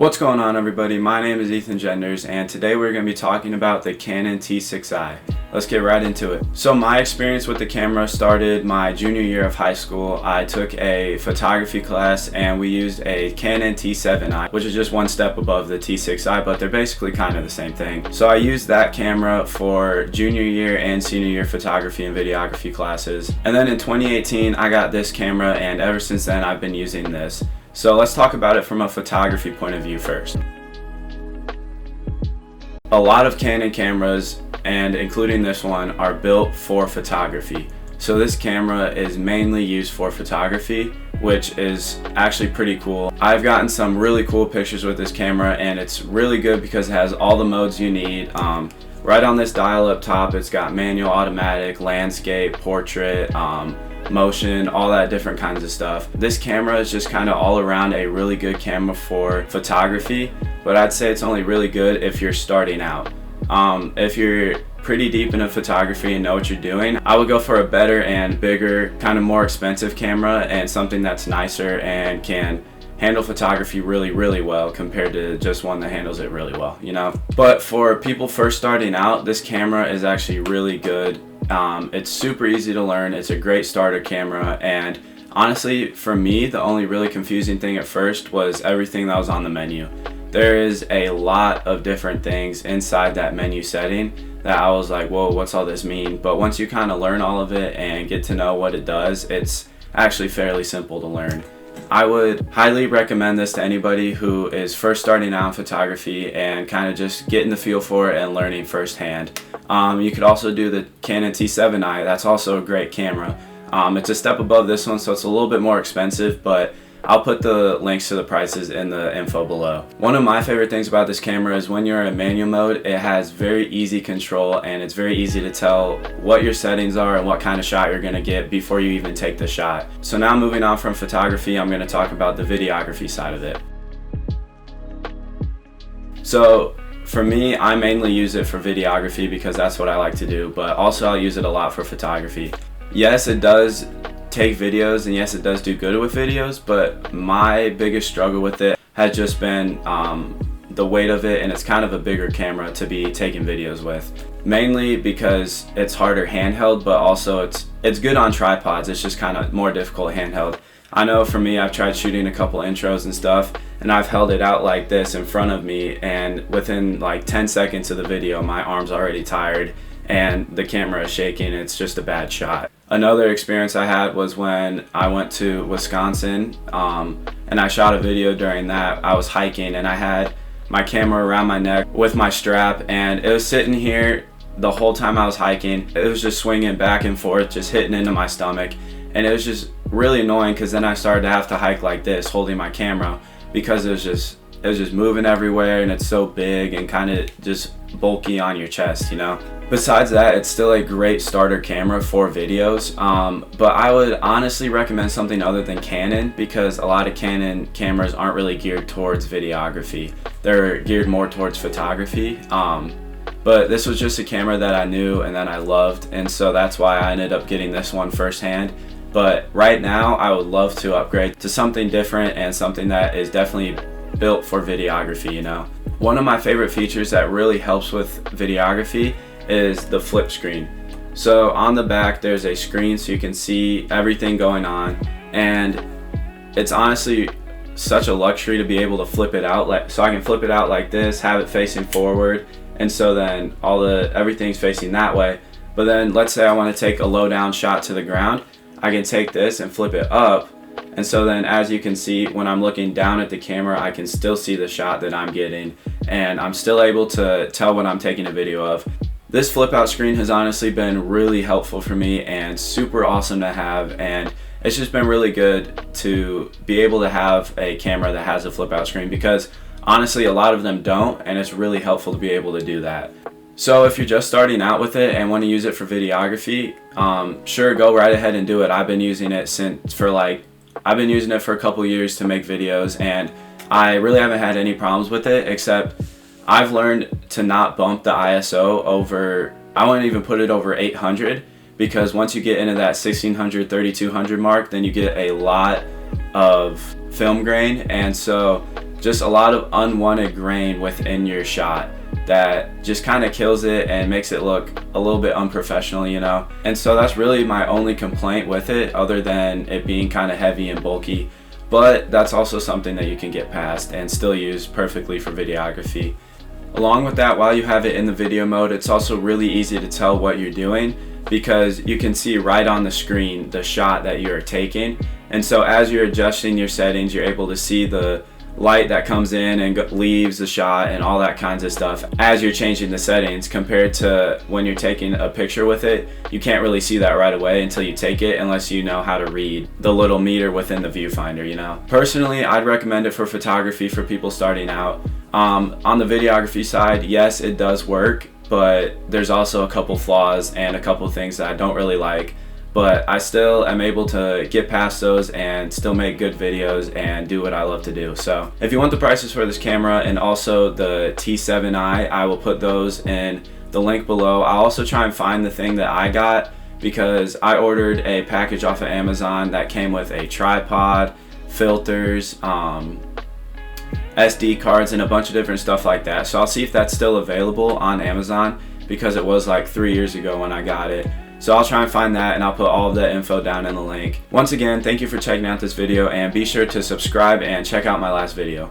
What's going on, everybody? My name is Ethan Genders, and today we're going to be talking about the Canon T6i. Let's get right into it. So my experience with the camera started my junior year of high school. I took a photography class and we used a Canon T7i, which is just one step above the T6i, but they're basically kind of the same thing. So I used that camera for junior year and senior year photography and videography classes. And then in 2018, I got this camera, and ever since then I've been using this. So let's talk about it from a photography point of view first. A lot of Canon cameras, and including this one, are built for photography. So this camera is mainly used for photography, which is actually pretty cool. I've gotten some really cool pictures with this camera, and it's really good because it has all the modes you need. Right on this dial up top, it's got manual, automatic, landscape, portrait, motion, all that different kinds of stuff. This camera is just kind of all around a really good camera for photography, but I'd say it's only really good if you're starting out. If you're pretty deep into photography and know what you're doing, I would go for a better and bigger, kind of more expensive camera, and something that's nicer and can handle photography really well compared to just one that handles it really well, you know? But for people first starting out, this camera is actually really good. It's super easy to learn. It's a great starter camera, and honestly, for me, the only really confusing thing at first was everything that was on the menu. There is a lot of different things inside that menu setting that I was like, whoa, what's all this mean? But once you kind of learn all of it and get to know what it does, it's actually fairly simple to learn. I would highly recommend this to anybody who is first starting out in photography and kind of just getting the feel for it and learning firsthand. You could also do the Canon T7i. That's also a great camera. It's a step above this one, so it's a little bit more expensive, but I'll put the links to the prices in the info below. One of my favorite things about this camera is when you're in manual mode, it has very easy control, and it's very easy to tell what your settings are and what kind of shot you're gonna get before you even take the shot. So now moving on from photography, I'm gonna talk about the videography side of it. So for me, I mainly use it for videography because that's what I like to do, but also I'll use it a lot for photography. Yes, it does take videos, and yes, it does do good with videos, but my biggest struggle with it has just been the weight of it, and it's kind of a bigger camera to be taking videos with. Mainly because it's harder handheld, but also it's good on tripods. It's just kind of more difficult handheld. I know for me, I've tried shooting a couple intros and stuff, and I've held it out like this in front of me, and within like 10 seconds of the video, my arm's already tired and the camera is shaking. It's just a bad shot. Another experience I had was when I went to Wisconsin, and I shot a video during that. I was hiking and I had my camera around my neck with my strap, and it was sitting here the whole time I was hiking. It was just swinging back and forth, just hitting into my stomach, and it was just really annoying because then I started to have to hike like this, holding my camera, because it was just moving everywhere, and it's so big and kind of just bulky on your chest, you know? Besides that, it's still a great starter camera for videos, but I would honestly recommend something other than Canon, because a lot of Canon cameras aren't really geared towards videography. They're geared more towards photography, but this was just a camera that I knew and that I loved, and so that's why I ended up getting this one firsthand. But right now, I would love to upgrade to something different and something that is definitely built for videography, you know? One of my favorite features that really helps with videography is the flip screen. So on the back, there's a screen so you can see everything going on, and it's honestly such a luxury to be able to flip it out. So I can flip it out like this, have it facing forward, and so then everything's facing that way. But then let's say I want to take a low down shot to the ground, I can take this and flip it up, and so then as you can see, when I'm looking down at the camera, I can still see the shot that I'm getting, and I'm still able to tell what I'm taking a video of. This flip out screen has honestly been really helpful for me and super awesome to have, and it's just been really good to be able to have a camera that has a flip out screen, because honestly a lot of them don't, and it's really helpful to be able to do that. So if you're just starting out with it and want to use it for videography, sure, go right ahead and do it. I've been using it for a couple years to make videos, and I really haven't had any problems with it, except I've learned to not bump the ISO over, I wouldn't even put it over 800, because once you get into that 1600, 3200 mark, then you get a lot of film grain, and so just a lot of unwanted grain within your shot that just kind of kills it and makes it look a little bit unprofessional, you know. And so that's really my only complaint with it, other than it being kind of heavy and bulky. But that's also something that you can get past and still use perfectly for videography. Along with that, while you have it in the video mode, it's also really easy to tell what you're doing, because you can see right on the screen the shot that you're taking. And so as you're adjusting your settings, you're able to see the light that comes in and leaves the shot and all that kinds of stuff as you're changing the settings, compared to when you're taking a picture with it. You can't really see that right away until you take it, unless you know how to read the little meter within the viewfinder, you know. Personally, I'd recommend it for photography for people starting out. On the videography side, yes, it does work, but there's also a couple flaws and a couple things that I don't really like. But I still am able to get past those and still make good videos and do what I love to do. So if you want the prices for this camera and also the T6i, I will put those in the link below. I'll also try and find the thing that I got, because I ordered a package off of Amazon that came with a tripod, filters, SD cards, and a bunch of different stuff like that. So I'll see if that's still available on Amazon, because it was like 3 years ago when I got it. So I'll try and find that, and I'll put all of that info down in the link. Once again, thank you for checking out this video, and be sure to subscribe and check out my last video.